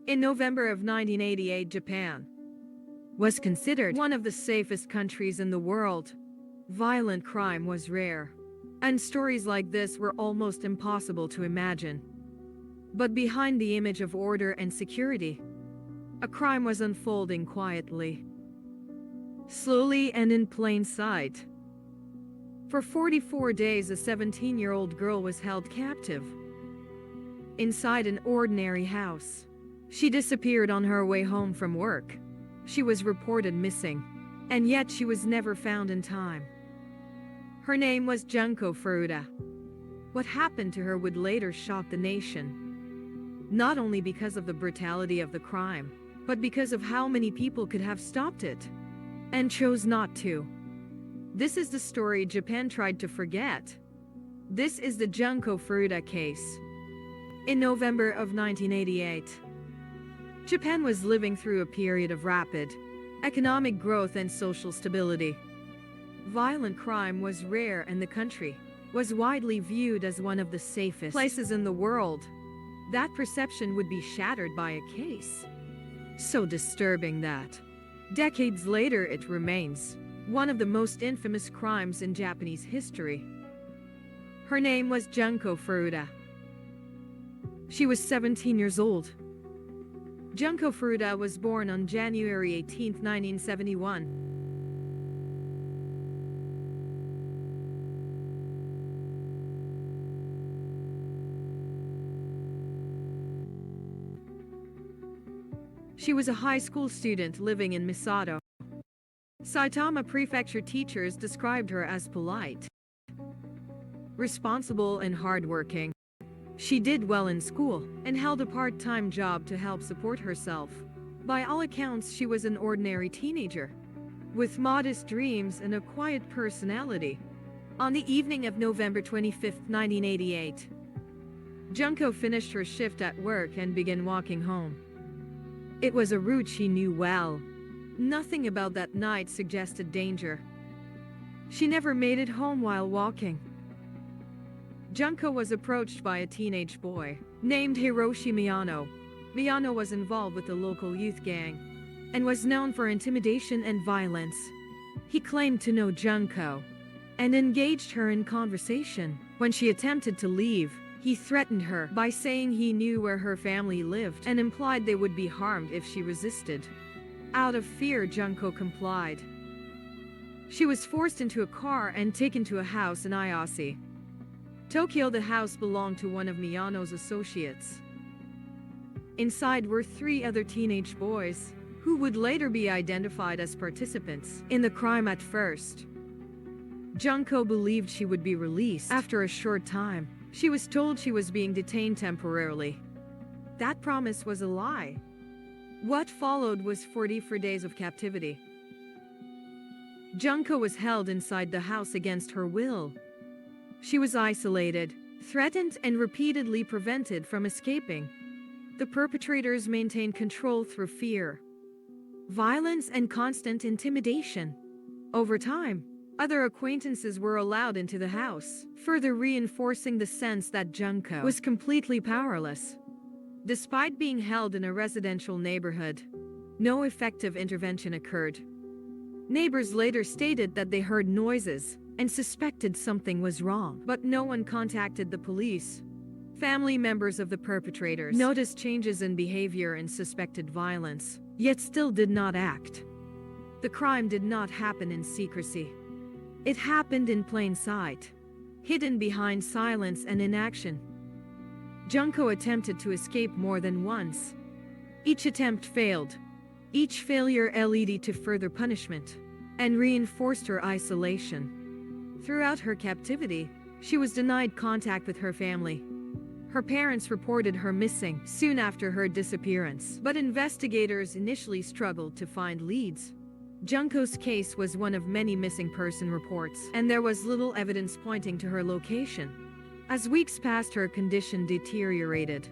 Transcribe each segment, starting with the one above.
In November of 1988, Japan was considered one of the safest countries in the world. Violent crime was rare, and stories like this were almost impossible to imagine. But behind the image of order and security, a crime was unfolding quietly, slowly and in plain sight. For 44 days, a 17-year-old girl was held captive inside an ordinary house. She disappeared on her way home from work. She was reported missing, and yet she was never found in time. Her name was Junko Furuta. What happened to her would later shock the nation, not only because of the brutality of the crime, but because of how many people could have stopped it and chose not to. This is the story Japan tried to forget. This is the Junko Furuta case. In November of 1988, Japan was living through a period of rapid economic growth and social stability. Violent crime was rare, and the country was widely viewed as one of the safest places in the world. That perception would be shattered by a case so disturbing that, decades later, it remains one of the most infamous crimes in Japanese history. Her name was Junko Furuta. She was 17 years old. Junko Furuta was born on January 18, 1971. She was a high school student living in Misato, Saitama Prefecture. Teachers described her as polite, responsible, and hardworking. She did well in school and held a part-time job to help support herself. By all accounts, she was an ordinary teenager with modest dreams and a quiet personality. On the evening of November 25, 1988, Junko finished her shift at work and began walking home. It was a route she knew well. Nothing about that night suggested danger. She never made it home while walking. Junko was approached by a teenage boy named Hiroshi Miyano. Miyano was involved with the local youth gang and was known for intimidation and violence. He claimed to know Junko and engaged her in conversation. When she attempted to leave, he threatened her by saying he knew where her family lived and implied they would be harmed if she resisted. Out of fear, Junko complied. She was forced into a car and taken to a house in Ayase, Tokyo. The house belonged to one of Miyano's associates. Inside were 3 other teenage boys, who would later be identified as participants in the crime. At first, Junko believed she would be released after a short time. She was told she was being detained temporarily. That promise was a lie. What followed was 44 days of captivity. Junko was held inside the house against her will. She was isolated, threatened, and repeatedly prevented from escaping. The perpetrators maintained control through fear, violence, and constant intimidation. Over time, other acquaintances were allowed into the house, further reinforcing the sense that Junko was completely powerless. Despite being held in a residential neighborhood, no effective intervention occurred. Neighbors later stated that they heard noises and suspected something was wrong, but no one contacted the police. Family members of the perpetrators noticed changes in behavior and suspected violence, yet still did not act. The crime did not happen in secrecy. It happened in plain sight, hidden behind silence and inaction. Junko attempted to escape more than once. Each attempt failed. Each failure led to further punishment and reinforced her isolation. Throughout her captivity, she was denied contact with her family. Her parents reported her missing soon after her disappearance, but investigators initially struggled to find leads. Junko's case was one of many missing person reports, and there was little evidence pointing to her location. As weeks passed, her condition deteriorated.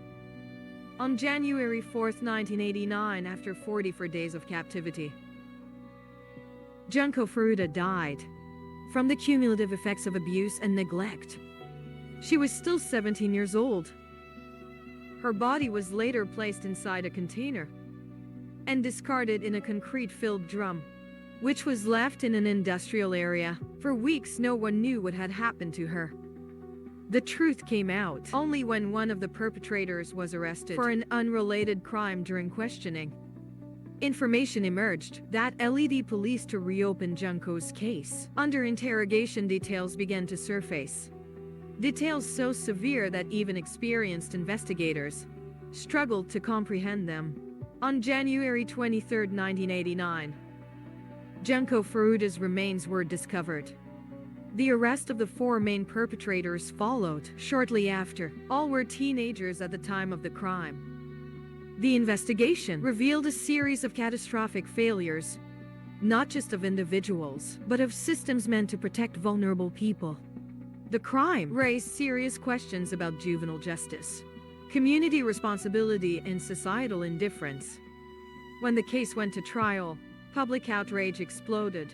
On January 4, 1989, after 44 days of captivity, Junko Furuta died from the cumulative effects of abuse and neglect. She was still 17 years old. Her body was later placed inside a container and discarded in a concrete-filled drum, which was left in an industrial area. For weeks, no one knew what had happened to her. The truth came out only when one of the perpetrators was arrested for an unrelated crime. During questioning, information emerged that led police to reopen Junko's case. Under interrogation, details began to surface. Details so severe that even experienced investigators struggled to comprehend them. On January 23, 1989, Junko Furuta's remains were discovered. The arrest of the four main perpetrators followed shortly after. All were teenagers at the time of the crime. The investigation revealed a series of catastrophic failures, not just of individuals, but of systems meant to protect vulnerable people. The crime raised serious questions about juvenile justice, community responsibility, and societal indifference. When the case went to trial, public outrage exploded.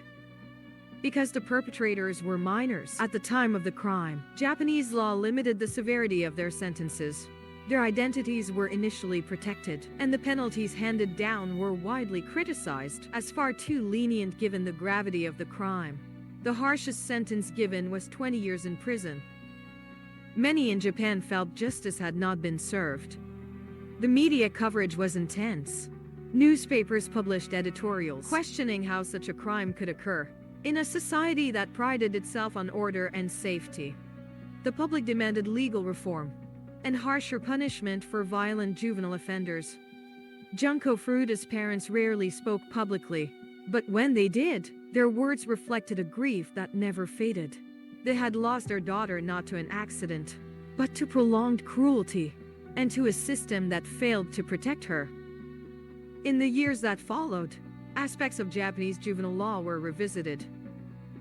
Because the perpetrators were minors at the time of the crime, Japanese law limited the severity of their sentences. Their identities were initially protected, and the penalties handed down were widely criticized as far too lenient given the gravity of the crime. The harshest sentence given was 20 years in prison. Many in Japan felt justice had not been served. The media coverage was intense. Newspapers published editorials questioning how such a crime could occur in a society that prided itself on order and safety. The public demanded legal reform and harsher punishment for violent juvenile offenders. Junko Furuta's parents rarely spoke publicly, but when they did, their words reflected a grief that never faded. They had lost their daughter not to an accident, but to prolonged cruelty, and to a system that failed to protect her. In the years that followed, aspects of Japanese juvenile law were revisited.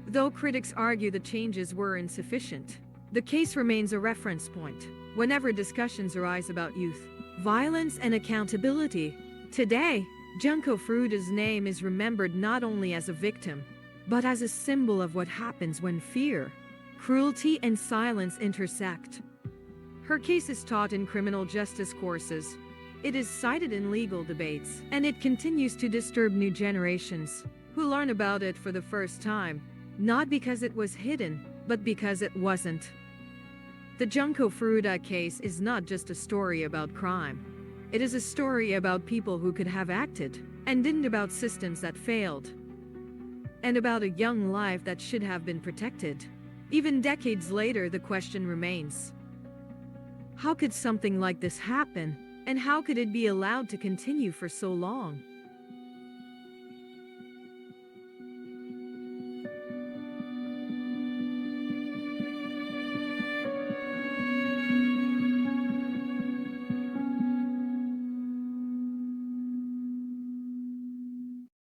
Though critics argue the changes were insufficient, the case remains a reference point whenever discussions arise about youth, violence, and accountability. Today, Junko Furuta's name is remembered not only as a victim, but as a symbol of what happens when fear, cruelty, and silence intersect. Her case is taught in criminal justice courses. It is cited in legal debates, and it continues to disturb new generations who learn about it for the first time, not because it was hidden, but because it wasn't. The Junko Furuta case is not just a story about crime. It is a story about people who could have acted and didn't, about systems that failed, and about a young life that should have been protected. Even decades later, the question remains: how could something like this happen, and how could it be allowed to continue for so long?